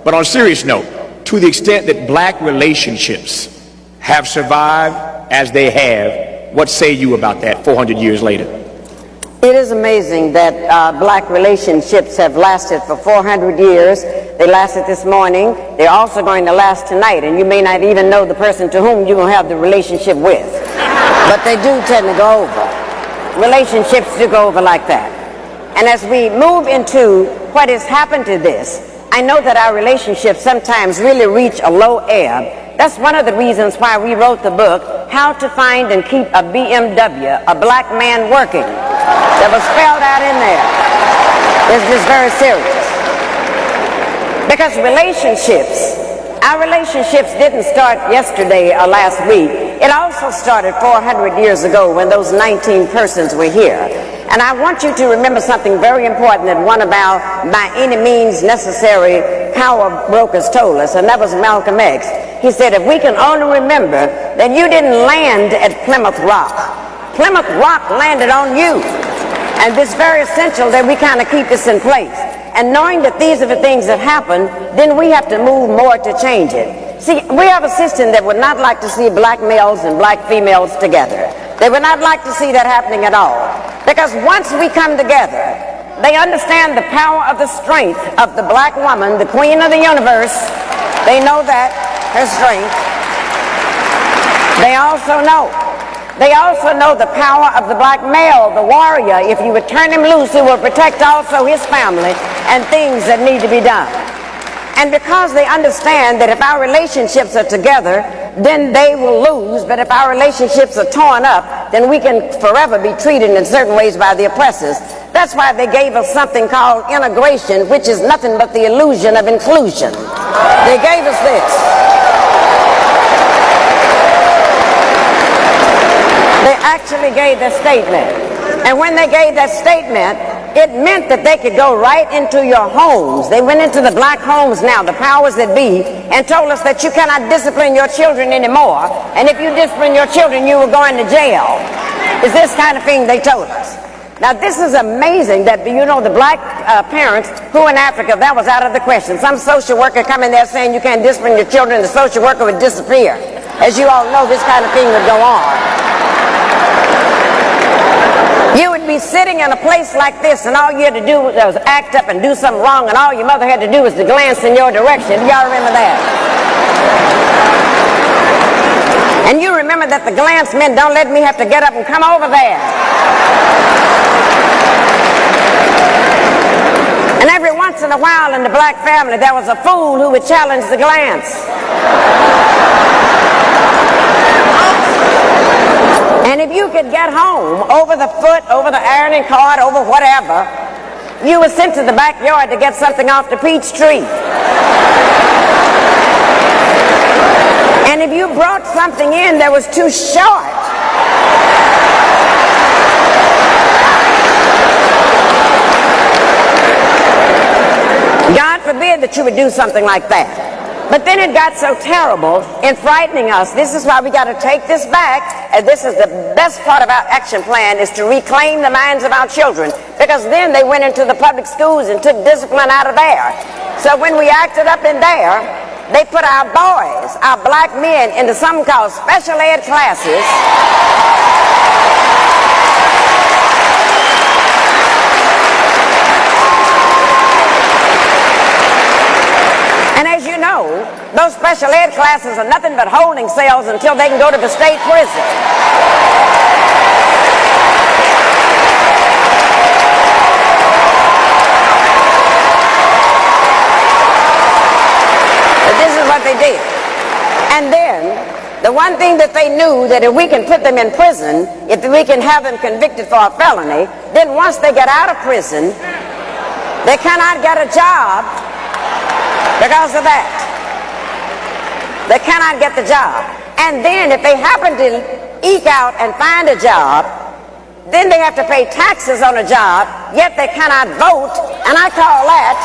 But on a serious note, to the extent that black relationships have survived as they have, what say you about that 400 years later? It is amazing that black relationships have lasted for 400 years. They lasted this morning. They're also going to last tonight, and you may not even know the person to whom you're going to have the relationship with. But they do tend to go over. Relationships do go over like that. And as we move into what has happened to this, I know that our relationships sometimes really reach a low ebb. That's one of the reasons why we wrote the book, How to Find and Keep a BMW, a Black Man Working. That was spelled out in there. It's just very serious. Because our relationships didn't start yesterday or last week. It also started 400 years ago when those 19 persons were here. And I want you to remember something very important that one of our by any means necessary power brokers told us, and that was Malcolm X. He said, if we can only remember that you didn't land at Plymouth Rock. Plymouth Rock landed on you. And it's very essential that we kind of keep this in place. And knowing that these are the things that happen, then we have to move more to change it. See, we have a system that would not like to see black males and black females together. They would not like to see that happening at all. Because once we come together, they understand the power of the strength of the black woman, the queen of the universe. They know that, her strength. They also know the power of the black male, the warrior. If you would turn him loose, he will protect also his family and things that need to be done. And because they understand that if our relationships are together, then they will lose. But if our relationships are torn up, then we can forever be treated in certain ways by the oppressors. That's why they gave us something called integration, which is nothing but the illusion of inclusion. They gave us this. They actually gave that statement. And when they gave that statement, it meant that they could go right into your homes. They went into the black homes now, the powers that be, and told us that you cannot discipline your children anymore. And if you discipline your children, you will go into jail. It's this kind of thing they told us. Now, this is amazing that, you know, the black parents who in Africa, that was out of the question. Some social worker come in there saying you can't discipline your children, the social worker would disappear. As you all know, this kind of thing would go on. You would be sitting in a place like this, and all you had to do was act up and do something wrong, and all your mother had to do was to glance in your direction. Y'all remember that? And you remember that the glance meant, don't let me have to get up and come over there. And every once in a while in the black family, there was a fool who would challenge the glance. And if you could get home over the foot, over the ironing cart, over whatever, you were sent to the backyard to get something off the peach tree. And if you brought something in that was too short, God forbid that you would do something like that. But then it got so terrible in frightening us. This is why we got to take this back, and this is the best part of our action plan, is to reclaim the minds of our children, because then they went into the public schools and took discipline out of there. So when we acted up in there, they put our boys, our black men, into something called special ed classes. And as you know, those special ed classes are nothing but holding cells until they can go to the state prison. But this is what they did. And then, the one thing that they knew, that if we can put them in prison, if we can have them convicted for a felony, then once they get out of prison, they cannot get a job. Because of that, they cannot get the job. And then if they happen to eke out and find a job, then they have to pay taxes on a job, yet they cannot vote. And I call that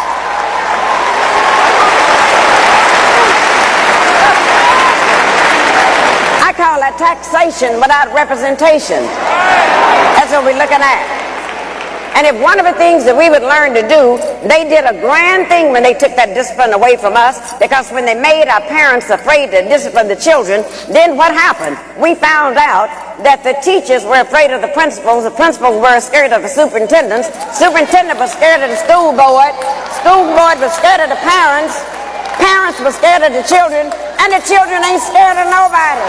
taxation without representation. That's what we're looking at. And if one of the things that we would learn to do, they did a grand thing when they took that discipline away from us, because when they made our parents afraid to discipline the children, then what happened? We found out that the teachers were afraid of the principals were scared of the superintendent was scared of the school board was scared of the parents were scared of the children, and the children ain't scared of nobody.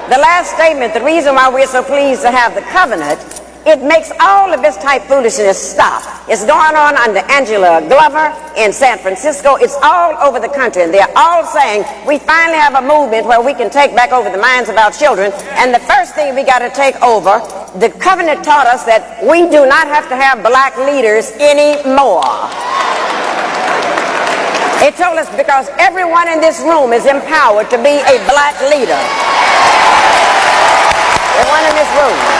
The last statement, the reason why we're so pleased to have the covenant, it makes all of this type foolishness stop. It's going on under Angela Glover in San Francisco. It's all over the country, and they're all saying we finally have a movement where we can take back over the minds of our children. And the first thing we got to take over, the covenant taught us that we do not have to have black leaders anymore. It told us because everyone in this room is empowered to be a black leader. Everyone in this room.